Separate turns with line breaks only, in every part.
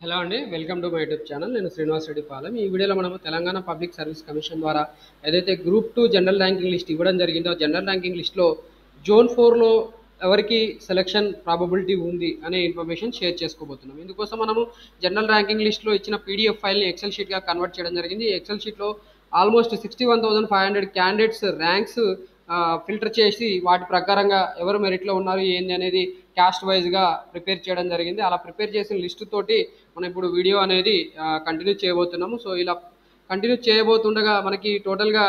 Hello అండి, welcome to my YouTube channel. నేను శ్రీనివాస్ రెడ్డి పాలెం. ఈ వీడియోలో మనము తెలంగాణ పబ్లిక్ సర్వీస్ కమిషన్ ద్వారా ఏదైతే గ్రూప్ 2 జనరల్ ర్యాంకింగ్ లిస్ట్ ఇవ్వడం జరిగిందో, జనరల్ ర్యాంకింగ్ లిస్ట్లో జోన్ 4లో ఎవరికి సెలక్షన్ ప్రాబబిలిటీ ఉంది అనే ఇన్ఫర్మేషన్ షేర్ చేసుకోబోతున్నాం. ఇందుకోసం మనము జనరల్ ర్యాంకింగ్ లిస్ట్లో ఇచ్చిన పీడిఎఫ్ ఫైల్ని ఎక్సెల్ షీట్గా కన్వర్ట్ చేయడం జరిగింది. ఈ ఎక్సెల్ షీట్లో ఆల్మోస్ట్ 61,500 క్యాండిడేట్స్ ర్యాంక్స్ ఫిల్టర్ చేసి వాటి ప్రకారంగా ఎవరు మెరిట్లో ఉన్నారు ఏంది అనేది క్యాస్ట్ వైజ్గా ప్రిపేర్ చేయడం జరిగింది. అలా ప్రిపేర్ చేసిన లిస్టు తోటి మనం ఇప్పుడు వీడియో అనేది కంటిన్యూ చేయబోతున్నాము. సో ఇలా కంటిన్యూ చేయబోతుండగా మనకి టోటల్గా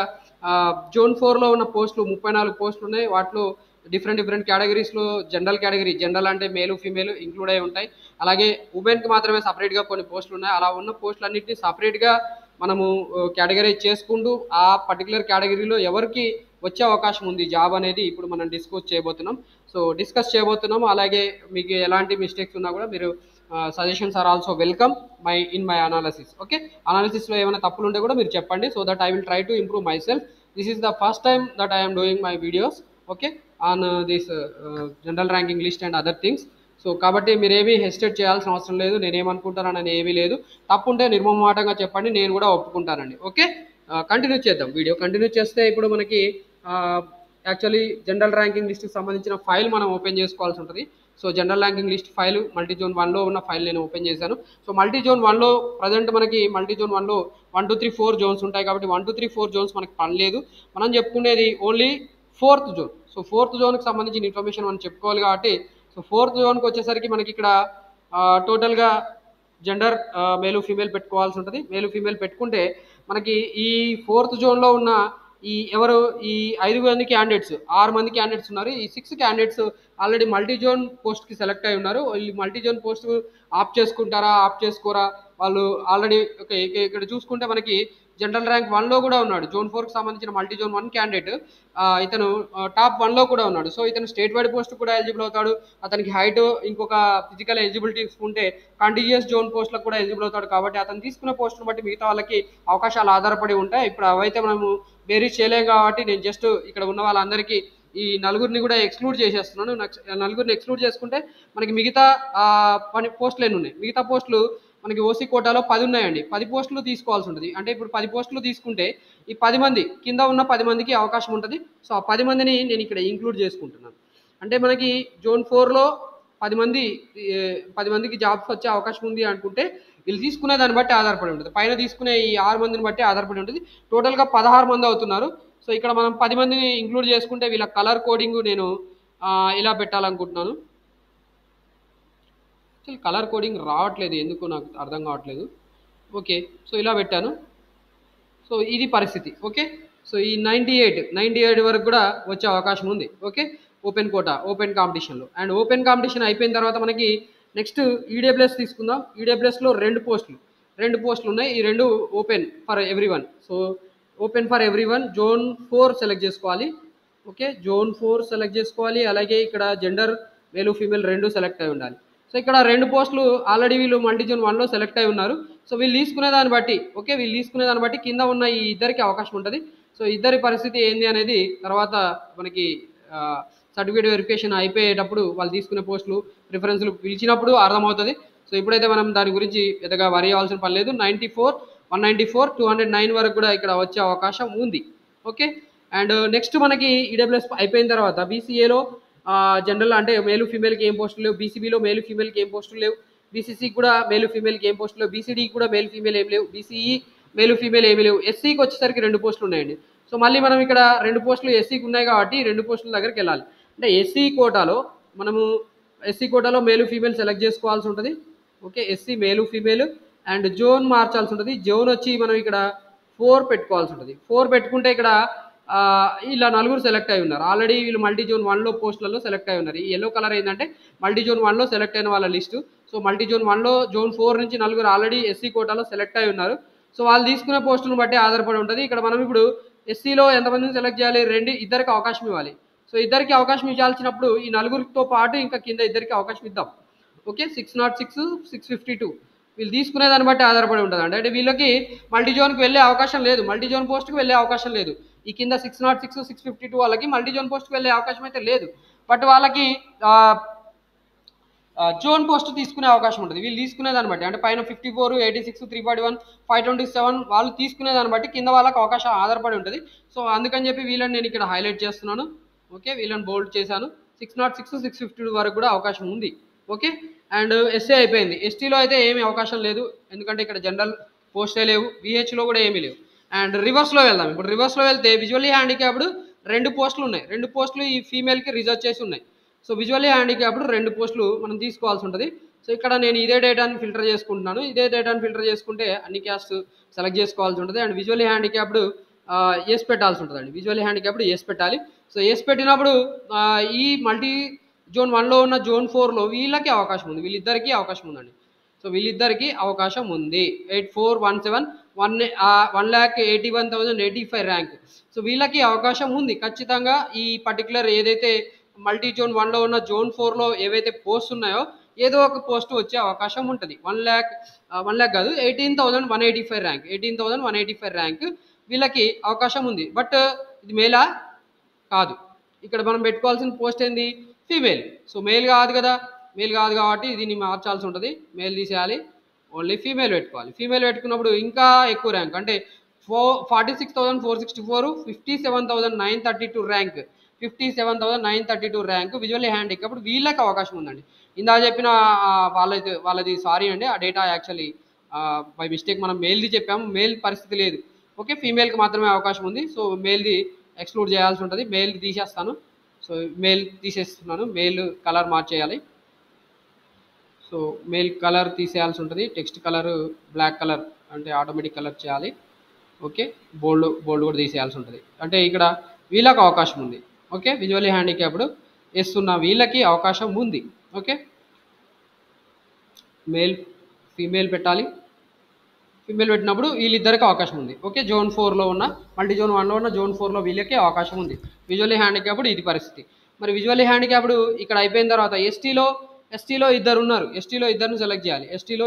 జోన్ 4లో ఉన్న పోస్టులు 34 పోస్టులు ఉన్నాయి. వాటిలో డిఫరెంట్ కేటగిరీస్లో జనరల్ కేటగిరీ, జనరల్ అంటే మేలు ఫీమేల్ ఇంక్లూడ్ అయి ఉంటాయి. అలాగే ఉమెన్కి మాత్రమే సపరేట్గా కొన్ని పోస్టులు ఉన్నాయి. అలా ఉన్న పోస్టులన్నింటినీ సపరేట్గా మనము కేటగరైజ్ చేసుకుంటూ ఆ పర్టికులర్ కేటగిరీలో ఎవరికి వచ్చే అవకాశం ఉంది జాబ్ అనేది ఇప్పుడు మనం డిస్కస్ చేయబోతున్నాము. అలాగే మీకు ఎలాంటి మిస్టేక్స్ ఉన్నా కూడా మీరు suggestions are also welcome my analysis. Okay, అనాలిసిస్లో ఏమైనా తప్పులు ఉంటే కూడా మీరు చెప్పండి, so that I will try to improve myself. This is the first time that I'm doing my videos okay on this general ranking list and other things. So కాబట్టి మీరేమీ hesitate చేయాల్సిన అవసరం లేదు. నేనేమనుకుంటానని ఏమీ లేదు. తప్పుంటే నిర్మమాటంగా చెప్పండి, నేను కూడా ఒప్పుకుంటానండి. ఓకే, కంటిన్యూ చేద్దాం. వీడియో కంటిన్యూ చేస్తే ఇప్పుడు మనకి యాక్చువల్లీ జనరల్ ర్యాంకింగ్ లిస్ట్కి సంబంధించిన ఫైల్ మనం ఓపెన్ చేసుకోవాల్సి ఉంటుంది. So general ranking list file multi zone 1లో ఉన్న ఫైల్ నేను ఓపెన్ చేశాను. సో మల్టీ జోన్ 1లో ప్రజెంట్ మనకి మల్టీ జోన్ 1లో 1, 2, 3, 4 జోన్స్ ఉంటాయి. కాబట్టి 1, 2, 3, 4 జోన్స్ మనకి పనిలేదు. మనం చెప్పుకునేది only 4th zone. So 4th జోన్కి సంబంధించిన ఇన్ఫర్మేషన్ మనం చెప్పుకోవాలి కాబట్టి, సో 4th జోన్కి వచ్చేసరికి మనకి ఇక్కడ టోటల్గా జెండర్ మేలు ఫీమేల్ పెట్టుకోవాల్సి ఉంటుంది. మేలు ఫీమేల్ పెట్టుకుంటే మనకి ఈ 4th జోన్లో ఉన్న ఈ 5 మంది క్యాండిడేట్స్, 6 మంది క్యాండిడేట్స్ ఉన్నారు. ఈ 6 క్యాండిడేట్స్ ఆల్రెడీ మల్టీ జోన్ పోస్ట్కి సెలెక్ట్ అయి ఉన్నారు. ఈ మల్టీ జోన్ పోస్ట్ ఆప్ చేసుకుంటారా, ఆప్ చేసుకోరా, వాళ్ళు ఆల్రెడీ ఇక్కడ చూసుకుంటే మనకి జనరల్ ర్యాంక్ 1లో కూడా ఉన్నాడు. జోన్ 4కి సంబంధించిన మల్టీ జోన్ 1 క్యాండిడేట్ ఇతను టాప్ 1లో కూడా ఉన్నాడు. సో ఇతను స్టేట్ వైడ్ పోస్ట్ కూడా ఎలిజిబుల్ అవుతాడు. అతనికి హైట్, ఇంకొక ఫిజికల్ ఎలిజిబిలిటీ తీసుకుంటే కంటిన్యూస్ జోన్ పోస్ట్లకు కూడా ఎలిజిబుల్ అవుతాడు. కాబట్టి అతను తీసుకున్న పోస్టును బట్టి మిగతా వాళ్ళకి అవకాశాలు ఆధారపడి ఉంటాయి. ఇప్పుడు అవైతే మనము బేరీజ్ చేయలేం కాబట్టి నేను జస్ట్ ఇక్కడ ఉన్న వాళ్ళందరికీ ఈ నలుగురిని కూడా ఎక్స్క్లూడ్ చేసేస్తున్నాను. నలుగురిని ఎక్స్క్లూడ్ చేసుకుంటే మనకి మిగతా పోస్టులు ఎన్ని ఉన్నాయి? మిగతా పోస్టులు మనకి ఓసీ కోటాలో 10 ఉన్నాయండి. 10 పోస్టులు తీసుకోవాల్సి ఉంటుంది. అంటే ఇప్పుడు 10 పోస్టులు తీసుకుంటే ఈ 10 మంది కింద ఉన్న 10 మందికి అవకాశం ఉంటుంది. సో ఆ 10 మందిని నేను ఇక్కడ ఇంక్లూడ్ చేసుకుంటున్నాను. అంటే మనకి జోన్ 4లో 10 మందికి జాబ్స్ వచ్చే అవకాశం ఉంది అనుకుంటే వీళ్ళు తీసుకునే దాన్ని బట్టి ఆధారపడి ఉంటుంది. పైన తీసుకునే ఈ 6 మందిని బట్టి ఆధారపడి ఉంటుంది. టోటల్గా 16 మంది అవుతున్నారు. సో ఇక్కడ మనం 10 మందిని ఇంక్లూడ్ చేసుకుంటే వీళ్ళ కలర్ కోడింగ్ నేను ఇలా పెట్టాలనుకుంటున్నాను. కలర్ కోడింగ్ రావట్లేదు, ఎందుకు నాకు అర్థం కావట్లేదు. ఓకే, సో ఇలా పెట్టాను. సో ఇది పరిస్థితి. ఓకే, సో ఈ 98 వరకు కూడా వచ్చే అవకాశం ఉంది. ఓకే, ఓపెన్ కోటా, ఓపెన్ కాంపిటీషన్లో. అండ్ ఓపెన్ కాంపిటీషన్ అయిపోయిన తర్వాత మనకి నెక్స్ట్ ఈడబ్ల్యూఎస్ తీసుకుందాం. ఈడబ్ల్యూఎస్లో 2 పోస్టులు ఉన్నాయి. ఈ 2 open for everyone. So open for everyone zone 4 select చేసుకోవాలి. ఓకే, జోన్ 4 సెలెక్ట్ చేసుకోవాలి. అలాగే ఇక్కడ జెండర్ మేలు ఫీమేల్ 2 సెలెక్ట్ అయి ఉండాలి. సో ఇక్కడ 2 పోస్టులు ఆల్రెడీ వీళ్ళు మల్టీ జోన్ 1లో సెలెక్ట్ అయి ఉన్నారు. సో వీళ్ళు తీసుకునే దాన్ని బట్టి కింద ఉన్న ఈ ఇద్దరికి అవకాశం ఉంటుంది. సో ఇద్దరి పరిస్థితి ఏంది అనేది తర్వాత మనకి సర్టిఫికేట్ వెరిఫికేషన్ అయిపోయేటప్పుడు వాళ్ళు తీసుకునే పోస్టులు ప్రిఫరెన్స్లు పిలిచినప్పుడు అర్థమవుతుంది. సో ఇప్పుడైతే మనం దాని గురించి పెద్దగా వరి అవ్వాల్సిన పని లేదు. 94, 194, 209 వరకు కూడా ఇక్కడ వచ్చే అవకాశం ఉంది. ఓకే, అండ్ నెక్స్ట్ మనకి ఈడబ్ల్యూఎస్ అయిపోయిన తర్వాత బీసీఏలో జనరల్ అంటే మేలు ఫీమేల్కి ఏం పోస్టులు లేవు. బీసీబీలో మేలు ఫీమేల్కి ఏం పోస్టులు లేవు. బీసీసీకి కూడా మేలు ఫీమేల్కి ఏం పోస్టులు లేవు. బీసీడీకి కూడా మేలు ఫీమేల్ ఏం లేవు. బీసీఈ మేలు ఫీమేల్ ఏమీ లేవు. ఎస్సీకి వచ్చేసరికి 2 పోస్టులు ఉన్నాయండి. సో మళ్ళీ మనం ఇక్కడ 2 పోస్టులు ఎస్సీకి ఉన్నాయి కాబట్టి 2 పోస్టుల దగ్గరికి వెళ్ళాలి. అంటే ఎస్సీ కోటాలో మేలు ఫీమేల్ సెలెక్ట్ చేసుకోవాల్సి ఉంటుంది. Okay, SC male female and zone మార్చాల్సి ఉంటుంది. జోన్ వచ్చి మనం ఇక్కడ 4 పెట్టుకోవాల్సి ఉంటుంది. 4 పెట్టుకుంటే ఇక్కడ ఇలా 4 సెలెక్ట్ అయి ఉన్నారు. ఆల్రెడీ వీళ్ళు మల్టీ జోన్ 1లో పోస్టులలో సెలెక్ట్ అయి ఉన్నారు. ఈ ఎల్లో కలర్ ఏంటంటే మల్టీ జోన్ 1లో సెలెక్ట్ అయిన వాళ్ళ లిస్టు. సో మల్టీ జోన్ 1లో జోన్ 4 నుంచి 4 ఆల్రెడీ ఎస్సీ కోటాలో సెలెక్ట్ అయి ఉన్నారు. సో వాళ్ళు తీసుకునే పోస్టులను బట్టి ఆధారపడి ఉంటుంది. ఇక్కడ మనం ఇప్పుడు ఎస్సీలో ఎంతమందిని సెలెక్ట్ చేయాలి? ఇద్దరికి అవకాశం ఇవ్వాలి. సో ఇద్దరికి అవకాశం ఇవ్వాల్సినప్పుడు ఈ 4తో పాటు ఇంకా కింద ఇద్దరికి అవకాశం ఇద్దాం. ఓకే, 606, 652 వీళ్ళు తీసుకునే దాన్ని బట్టి ఆధారపడి ఉంటుంది. అంటే వీళ్ళకి మల్టీ జోన్కి వెళ్ళే అవకాశం లేదు, మల్టీ జోన్ పోస్ట్కి వెళ్ళే అవకాశం లేదు. ఈ కింద 606, 652 వాళ్ళకి మల్టీ జోన్ పోస్ట్కి వెళ్ళే అవకాశం అయితే లేదు. బట్ వాళ్ళకి జోన్ పోస్ట్ తీసుకునే అవకాశం ఉంటుంది. వీళ్ళు తీసుకునే దాన్ని బట్టి, అంటే పైన 54, 86, 341, 527 వాళ్ళు తీసుకునే దాన్ని బట్టి కింద వాళ్ళకి అవకాశం ఆధారపడి ఉంటుంది. సో అందుకని చెప్పి వీళ్ళని నేను ఇక్కడ హైలైట్ చేస్తున్నాను. ఓకే, వీళ్ళని బోల్డ్ చేశాను. 606, 652 వరకు కూడా అవకాశం ఉంది. ఓకే, అండ్ ఎస్ఏ అయిపోయింది. ఎస్టీలో అయితే ఏమీ అవకాశం లేదు, ఎందుకంటే ఇక్కడ జనరల్ పోస్టే లేవు, విహెచ్లో కూడా ఏమీ లేవు. అండ్ రివర్స్లో వెళ్దాం. ఇప్పుడు రివర్స్లో వెళ్తే విజువల్లీ హ్యాండిక్యాప్డ్ 2 పోస్టులు ఉన్నాయి. 2 పోస్టులు ఈ ఫీమేల్కి రిజర్వ్ చేసి ఉన్నాయి. సో విజువల్లీ హ్యాండిక్యాప్డ్ 2 పోస్టులు మనం తీసుకోవాల్సి ఉంటుంది. సో ఇక్కడ నేను ఇదే డేటాని ఫిల్టర్ చేసుకుంటున్నాను. ఇదే డేటాని ఫిల్టర్ చేసుకుంటే అన్ని క్యాస్ట్ సెలెక్ట్ చేసుకోవాల్సి ఉంటుంది. అండ్ విజువల్లీ హ్యాండిక్యాప్డ్ ఎస్ పెట్టాల్సి ఉంటుందండి. విజువల్లీ హ్యాండిక్యాప్డ్ ఎస్ పెట్టాలి. సో ఎస్ పెట్టినప్పుడు ఈ మల్టీ జోన్ 1లో ఉన్న జోన్ 4లో వీళ్ళకి అవకాశం ఉంది, వీళ్ళిద్దరికీ అవకాశం ఉందండి. సో వీళ్ళిద్దరికీ అవకాశం ఉంది. 8417 1,81,085 ర్యాంక్. సో వీళ్ళకి అవకాశం ఉంది ఖచ్చితంగా. ఈ పర్టికులర్ ఏదైతే మల్టీ జోన్ 1లో ఉన్న జోన్ 4లో ఏవైతే పోస్ట్ ఉన్నాయో ఏదో ఒక పోస్ట్ వచ్చే అవకాశం ఉంటుంది. 1 lakh కాదు, 18,185 ర్యాంక్, 18,185 ర్యాంక్ వీళ్ళకి అవకాశం ఉంది. బట్ ఇది మేలా కాదు, ఇక్కడ మనం పెట్టుకోవాల్సిన పోస్ట్ ఏంది, ఫీమేల్. సో మేల్ కాదు కదా, మేల్ కాదు కాబట్టి దీన్ని మార్చాల్సి ఉంటుంది. మేల్ తీసేయాలి, ఓన్లీ ఫీమేల్ పెట్టుకోవాలి. ఫీమేల్ పెట్టుకున్నప్పుడు ఇంకా ఎక్కువ ర్యాంక్, అంటే 46,464, 57,932 ర్యాంక్, 57,932 ర్యాంక్ విజువల్లీ హ్యాండిక్యాప్డ్ వీళ్ళకి అవకాశం ఉందండి. ఇందా చెప్పిన వాళ్ళది సారీ అండి, ఆ డేటా యాక్చువల్లీ బై మిస్టేక్ మనం మేల్ది చెప్పాము, మేల్ పరిస్థితి లేదు. ఓకే, ఫీమేల్కి మాత్రమే అవకాశం ఉంది. సో మేల్ది ఎక్స్క్లూడ్ చేయాల్సి ఉంటుంది. మేల్ తీసేస్తాను. సో మేల్ తీసేస్తున్నాను. మేల్ కలర్ మార్చేయాలి. సో మేల్ కలర్ తీసేయాల్సి ఉంటుంది. టెక్స్ట్ కలర్ బ్లాక్ కలర్ అంటే ఆటోమేటిక్ కలర్ చేయాలి. ఓకే, బోల్డ్ కూడా తీసేయాల్సి ఉంటుంది. అంటే ఇక్కడ వీళ్ళకి అవకాశం ఉంది. ఓకే, విజువల్లీ హ్యాండిక్యాప్డ్ వేస్తున్న వీళ్ళకి అవకాశం ఉంది. ఓకే, మేల్ ఫీమేల్ పెట్టాలి. ఫీమేల్ పెట్టినప్పుడు వీళ్ళిద్దరికి అవకాశం ఉంది. ఓకే, జోన్ 4లో ఉన్న మల్టీ జోన్ 1లో ఉన్న జోన్ 4లో వీళ్ళకి అవకాశం ఉంది. విజువల్లీ హ్యాండిక్యాప్డ్ ఇది పరిస్థితి. మరి విజువల్లీ హ్యాండిక్యాప్డ్ ఇక్కడ అయిపోయిన తర్వాత ఎస్టీలో ఇద్దరు ఉన్నారు. ఎస్టీలో ఇద్దరిని సెలెక్ట్ చేయాలి. ఎస్టీలో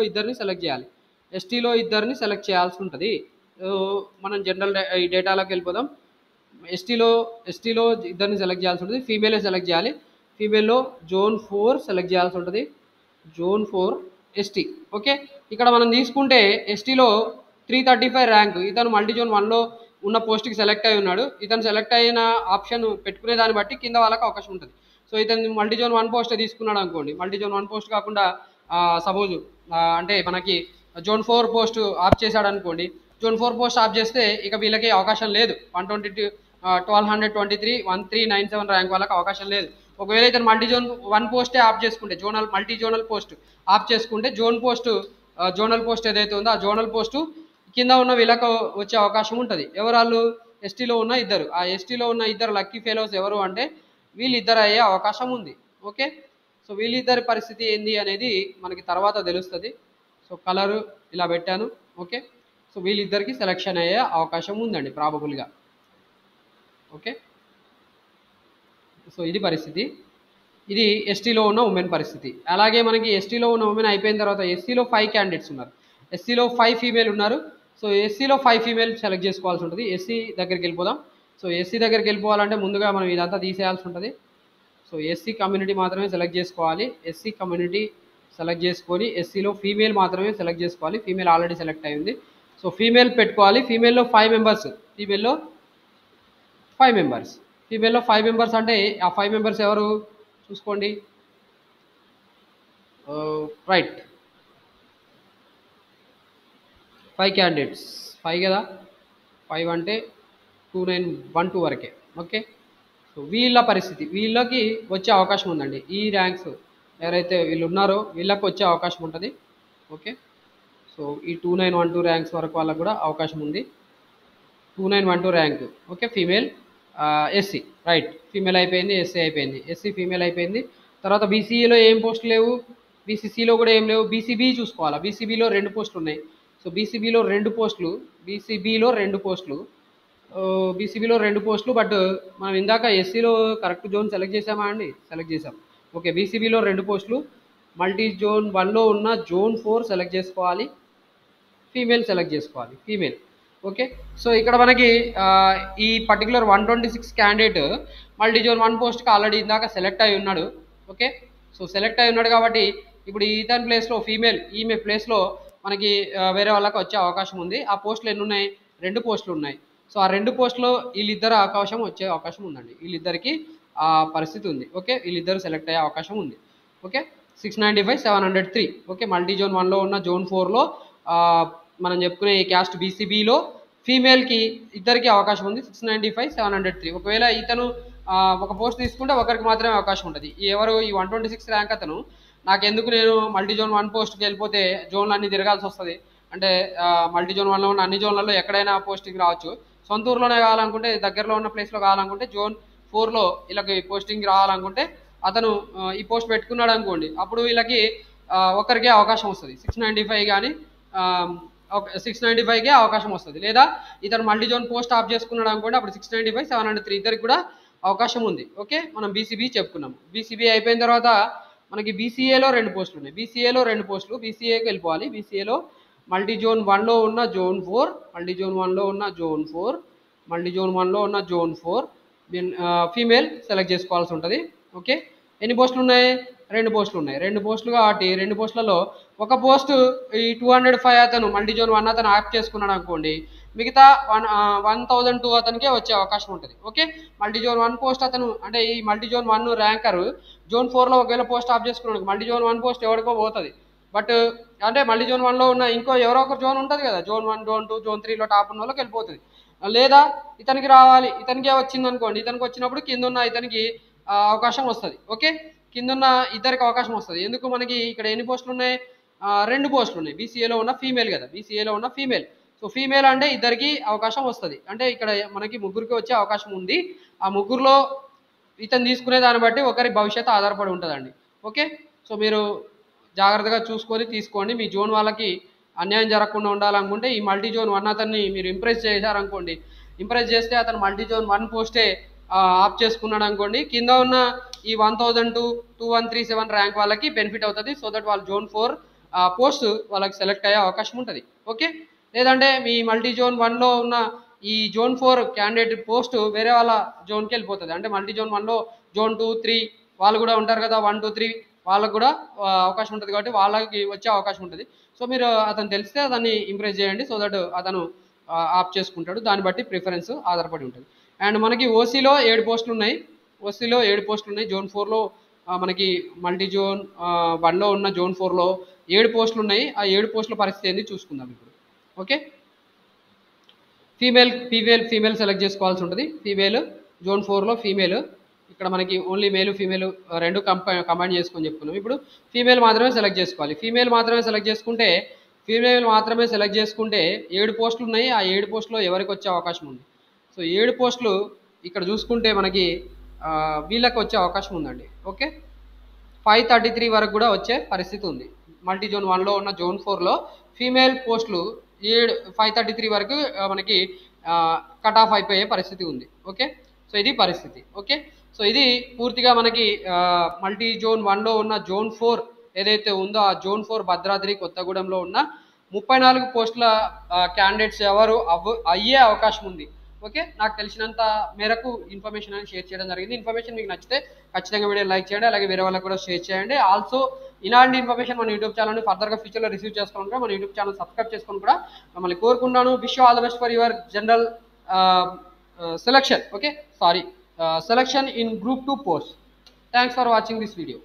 ఇద్దరిని సెలెక్ట్ చేయాల్సి ఉంటుంది. మనం జనరల్ ఈ డేటాలోకి వెళ్ళిపోదాం. ఎస్టీలో ఇద్దరిని సెలెక్ట్ చేయాల్సి ఉంటుంది. ఫీమేలే సెలెక్ట్ చేయాలి. ఫీమేల్లో జోన్ 4 సెలెక్ట్ చేయాల్సి ఉంటుంది. Zone 4 ST. ఓకే, ఇక్కడ మనం తీసుకుంటే ఎస్టీలో 335 ర్యాంక్, ఇతను మల్టీ జోన్ 1లో ఉన్న పోస్ట్కి సెలెక్ట్ అయి ఉన్నాడు. ఇతను సెలెక్ట్ అయిన ఆప్షన్ పెట్టుకునే దాన్ని బట్టి కింద వాళ్ళకి అవకాశం ఉంటుంది. సో ఇతను మల్టీ జోన్ 1 పోస్ట్ తీసుకున్నాడు అనుకోండి, మల్టీ జోన్ 1 పోస్ట్ కాకుండా సపోజ్ అంటే మనకి జోన్ 4 పోస్ట్ ఆఫ్ చేశాడు అనుకోండి, జోన్ 4 పోస్ట్ ఆఫ్ చేస్తే ఇక వీళ్ళకి అవకాశం లేదు. 1223 1397 ర్యాంక్ వాళ్ళకి అవకాశం లేదు. ఒకవేళ ఇతను మల్టీ జోన్ 1 పోస్టే ఆఫ్ చేసుకుంటే, మల్టీ జోనల్ పోస్ట్ ఆఫ్ చేసుకుంటే జోనల్ పోస్ట్ ఏదైతే ఉందో ఆ జోనల్ పోస్టు కింద ఉన్న వీళ్ళకు వచ్చే అవకాశం ఉంటుంది. ఎవరు ఎస్టీలో ఉన్న ఇద్దరు. ఆ ఎస్టీలో ఉన్న ఇద్దరు లక్కీ ఫెలోస్ ఎవరు అంటే వీళ్ళిద్దరు అయ్యే అవకాశం ఉంది. ఓకే, సో వీళ్ళిద్దరి పరిస్థితి ఏంది అనేది మనకి తర్వాత తెలుస్తుంది. సో కలరు ఇలా పెట్టాను. ఓకే, సో వీళ్ళిద్దరికి సెలెక్షన్ అయ్యే అవకాశం ఉందండి ప్రాబబుల్గా. ఓకే, సో ఇది పరిస్థితి. ఇది ఎస్టీలో ఉన్న ఉమెన్ పరిస్థితి. అలాగే మనకి ఎస్టీలో ఉన్న ఉమెన్ అయిపోయిన తర్వాత ఎస్సీలో 5 క్యాండిడేట్స్ ఉన్నారు. ఎస్సీలో 5 ఫీమేల్ ఉన్నారు. సో ఎస్సీలో 5 ఫీమేల్ సెలెక్ట్ చేసుకోవాల్సి ఉంటుంది. ఎస్సీ దగ్గరికి వెళ్ళిపోదాం. సో ఎస్సీ దగ్గరికి వెళ్ళిపోవాలంటే ముందుగా మనం ఇదంతా తీసేయాల్సి ఉంటుంది. సో ఎస్సీ కమ్యూనిటీ మాత్రమే సెలెక్ట్ చేసుకోవాలి. ఎస్సీ కమ్యూనిటీ సెలెక్ట్ చేసుకొని ఎస్సీలో ఫీమేల్ మాత్రమే సెలెక్ట్ చేసుకోవాలి. ఫీమేల్ ఆల్రెడీ సెలెక్ట్ అయింది. సో ఫీమేల్ పెట్టుకోవాలి. ఫీమేల్లో 5 మెంబర్స్. ఫీమేల్లో 5 మెంబర్స్ అంటే ఆ 5 మెంబర్స్ ఎవరు చూసుకోండి. రైట్, 5 క్యాండిడేట్స్, 5 కదా, 5 అంటే 2912 వరకే. ఓకే, సో వీళ్ళ పరిస్థితి, వీళ్ళకి వచ్చే అవకాశం ఉందండి. ఈ ర్యాంక్స్ ఎవరైతే వీళ్ళు ఉన్నారో వీళ్ళకి వచ్చే అవకాశం ఉంటుంది. ఓకే, సో ఈ 2912 ర్యాంక్స్ వరకు వాళ్ళకు కూడా అవకాశం ఉంది. 2912 rank. Okay, female SC. Right, female అయిపోయింది, ఎస్సీ అయిపోయింది, ఎస్సీ ఫీమేల్ అయిపోయింది. తర్వాత బీసీఈలో ఏం పోస్టులు లేవు, బీసీసీలో కూడా ఏం లేవు. బీసీబీ చూసుకోవాలా. బీసీబీలో 2 పోస్టులు ఉన్నాయి. సో బీసీబీలో 2 పోస్టులు. బట్ మనం ఇందాక ఎస్సీలో కరెక్ట్ జోన్ సెలెక్ట్ చేసామా అండి? సెలెక్ట్ చేసాం. ఓకే, బీసీబీలో 2 పోస్టులు. మల్టీ జోన్ 1లో ఉన్న జోన్ 4 సెలెక్ట్ చేసుకోవాలి. ఫీమేల్ సెలెక్ట్ చేసుకోవాలి, ఫీమేల్. ఓకే, సో ఇక్కడ మనకి ఈ పర్టికులర్ 126 క్యాండిడేట్ మల్టీ జోన్ 1 పోస్ట్కి ఆల్రెడీ ఇందాక సెలెక్ట్ అయి ఉన్నాడు. ఓకే, సో సెలెక్ట్ అయి ఉన్నాడు కాబట్టి ఇప్పుడు ఇతని ప్లేస్లో ఫీమేల్ ఈమె ప్లేస్లో మనకి వేరే వాళ్ళకి వచ్చే అవకాశం ఉంది. ఆ పోస్టులు ఎన్ని ఉన్నాయి? 2 పోస్టులు ఉన్నాయి. సో ఆ 2 పోస్టులో వీళ్ళిద్దరు అవకాశం వచ్చే అవకాశం ఉందండి. వీళ్ళిద్దరికి ఆ పరిస్థితి ఉంది. ఓకే, వీళ్ళిద్దరు సెలెక్ట్ అయ్యే అవకాశం ఉంది. ఓకే, 695 703. ఓకే, మల్టీ జోన్ 1లో ఉన్న జోన్ 4లో మనం చెప్పుకునే ఈ క్యాస్ట్ బీసీబీలో ఫీమేల్కి ఇద్దరికి అవకాశం ఉంది. 695 703. ఒకవేళ ఇతను ఒక పోస్ట్ తీసుకుంటే ఒకరికి మాత్రమే అవకాశం ఉంటుంది. ఎవరు ఈ 126 ర్యాంక్ అతను నాకెందుకు నేను మల్టీ జోన్ 1 పోస్ట్కి వెళ్ళిపోతే జోన్లు అన్ని తిరగాల్సి వస్తుంది అంటే మల్టీ జోన్ 1లో ఉన్న అన్ని జోన్లలో ఎక్కడైనా పోస్టింగ్ రావచ్చు. సొంత ఊర్లోనే కావాలనుకుంటే దగ్గరలో ఉన్న ప్లేస్లో కావాలనుకుంటే జోన్ 4లో వీళ్ళకి పోస్టింగ్ రావాలనుకుంటే అతను ఈ పోస్ట్ పెట్టుకున్నాడు అనుకోండి, అప్పుడు వీళ్ళకి ఒకరికే అవకాశం వస్తుంది. 695 కానీ 695కే అవకాశం వస్తుంది. లేదా ఇతను మల్టీ జోన్ పోస్ట్ ఆఫ్ చేసుకున్నాడు అనుకోండి, అప్పుడు 695 703 ఇద్దరికి కూడా అవకాశం ఉంది. ఓకే, మనం బీసీబీ చెప్పుకున్నాం. బీసీబీ అయిపోయిన తర్వాత మనకి బీసీఏలో 2 పోస్టులు ఉన్నాయి. బీసీఏలో 2 పోస్టులు బీసీఏకి వెళ్ళిపోవాలి. బీసీఏలో మల్టీ జోన్ 1లో ఉన్న జోన్ 4, మల్టీ జోన్ 1లో ఉన్న జోన్ 4, మల్టీ జోన్ 1లో ఉన్న జోన్ 4 ఫీమేల్ సెలెక్ట్ చేసుకోవాల్సి ఉంటుంది. ఓకే, ఎన్ని పోస్టులు ఉన్నాయి? 2 పోస్టులు ఉన్నాయి. 2 పోస్టులు కాబట్టి 2 పోస్టులలో ఒక పోస్టు ఈ 205 అతను మల్టీ జోన్ 1 అతను యాప్ చేసుకున్నాడు అనుకోండి, మిగతా 1002 అతనికే వచ్చే అవకాశం ఉంటుంది. ఓకే, మల్టీ జోన్ 1 పోస్ట్ అతను అంటే ఈ మల్టీ జోన్ 1 ర్యాంకర్ జోన్ 4లో ఒకవేళ పోస్ట్ ఆఫ్ చేసుకున్నాడు, మల్టీ జోన్ 1 పోస్ట్ ఎవరికో పోతుంది. బట్ అంటే మల్టీ జోన్ 1లో ఉన్న ఇంకో ఎవరో ఒక జోన్ ఉంటుంది కదా, జోన్ 1 జోన్ 2 జోన్ 3లో టాప్ ఉన్న వాళ్ళకి వెళ్ళిపోతుంది. లేదా ఇతనికి రావాలి, ఇతనికే వచ్చింది అనుకోండి, ఇతనికి వచ్చినప్పుడు కింద ఉన్న ఇతనికి అవకాశం వస్తుంది. ఓకే, కిందున్న ఇద్దరికి అవకాశం వస్తుంది. ఎందుకు మనకి ఇక్కడ ఎన్ని పోస్టులు ఉన్నాయి? 2 పోస్టులు ఉన్నాయి. బీసీఏలో ఉన్న ఫీమేల్ కదా, బీసీఏలో ఉన్న ఫీమేల్. సో ఫీమేల్ అంటే ఇద్దరికి అవకాశం వస్తుంది. అంటే ఇక్కడ మనకి ముగ్గురికి వచ్చే అవకాశం ఉంది. ఆ ముగ్గురులో ఇతను తీసుకునే దాన్ని బట్టి ఒకరి భవిష్యత్తు ఆధారపడి ఉంటుందండి. ఓకే, సో మీరు జాగ్రత్తగా చూసుకొని తీసుకోండి. మీ జోన్ వాళ్ళకి అన్యాయం జరగకుండా ఉండాలనుకుంటే ఈ మల్టీ జోన్ 1 అతన్ని మీరు ఇంప్రెస్ చేశారనుకోండి, ఇంప్రెస్ చేస్తే అతను మల్టీ జోన్ 1 పోస్టే ఆప్ చేసుకున్నాడు అనుకోండి, కింద ఉన్న ఈ 1002 2137 ర్యాంక్ వాళ్ళకి బెనిఫిట్ అవుతుంది. సో దట్ వాళ్ళు జోన్ 4 పోస్ట్ వాళ్ళకి సెలెక్ట్ అయ్యే అవకాశం ఉంటుంది. ఓకే, లేదంటే మీ మల్టీ జోన్ 1లో ఉన్న ఈ జోన్ 4 క్యాండిడేట్ పోస్ట్ వేరే వాళ్ళ జోన్కి వెళ్ళిపోతుంది. అంటే మల్టీ జోన్ 1లో జోన్ 2 3 వాళ్ళు కూడా ఉంటారు కదా, 1 2 3 వాళ్ళకు కూడా అవకాశం ఉంటుంది కాబట్టి వాళ్ళకి వచ్చే అవకాశం ఉంటుంది. సో మీరు అతను తెలిస్తే దాన్ని ఇంప్రెస్ చేయండి, సో దట్ అతను ఆప్ చేసుకుంటాడు. దాన్ని బట్టి ప్రిఫరెన్స్ ఆధారపడి ఉంటుంది. అండ్ మనకి ఓసీలో 7 పోస్టులు ఉన్నాయి. ఓసీలో 7 పోస్టులు ఉన్నాయి. జోన్ 4లో మనకి మల్టీ జోన్ 1లో ఉన్న జోన్ 4లో 7 పోస్టులు ఉన్నాయి. ఆ 7 పోస్టుల పరిస్థితి ఏంది చూసుకుందాం ఇప్పుడు. ఓకే, ఫీమేల్ సెలెక్ట్ చేసుకోవాల్సి ఉంటుంది. ఫీమేల్ జోన్ 4లో ఫీమేల్. ఇక్కడ మనకి ఓన్లీ మేలు ఫీమేల్ 2 కంబైన్ చేసుకొని చెప్పుకున్నాం. ఇప్పుడు ఫీమేల్ మాత్రమే సెలెక్ట్ చేసుకోవాలి. ఫీమేల్ మాత్రమే సెలెక్ట్ చేసుకుంటే 7 పోస్టులు ఉన్నాయి. ఆ 7 పోస్టులో ఎవరికి వచ్చే అవకాశం ఉంది? సో 7 పోస్టులు ఇక్కడ చూసుకుంటే మనకి వీళ్ళకి వచ్చే అవకాశం ఉందండి. ఓకే, 533 వరకు కూడా వచ్చే పరిస్థితి ఉంది. మల్టీ జోన్ 1లో ఉన్న జోన్ 4లో ఫీమేల్ పోస్టులు 533 వరకు మనకి కట్ ఆఫ్ అయిపోయే పరిస్థితి ఉంది. ఓకే, సో ఇది పరిస్థితి. ఓకే, సో ఇది పూర్తిగా మనకి మల్టీ జోన్ 1లో ఉన్న జోన్ 4 ఏదైతే ఉందో ఆ జోన్ 4 భద్రాద్రి కొత్తగూడెంలో ఉన్న 34 పోస్టుల క్యాండిడేట్స్ ఎవరు అయ్యే అవకాశం ఉంది. ఓకే, నాకు తెలిసినంత మేరకు ఇన్ఫర్మేషన్ అని షేర్ చేయడం జరిగింది. ఇన్ఫర్మేషన్ మీకు నచ్చితే ఖచ్చితంగా వీడియో లైక్ చేయండి, అలాగే వేరే వాళ్ళకి కూడా షేర్ చేయండి. ఆల్సో ఇలాంటి ఇన్ఫర్మేషన్ మన యూట్యూబ్ ఛానల్ని ఫర్దర్గా ఫ్యూచర్లో రిసీవ్ చేసుకోవడం కూడా మన యూట్యూబ్ ఛానల్ సబ్స్క్రైబ్ చేసుకొని కూడా మమ్మల్ని కోరుకుంటాను. Wish you all the best for your general selection. Okay, sorry, selection in group 2 post. Thanks for watching this video.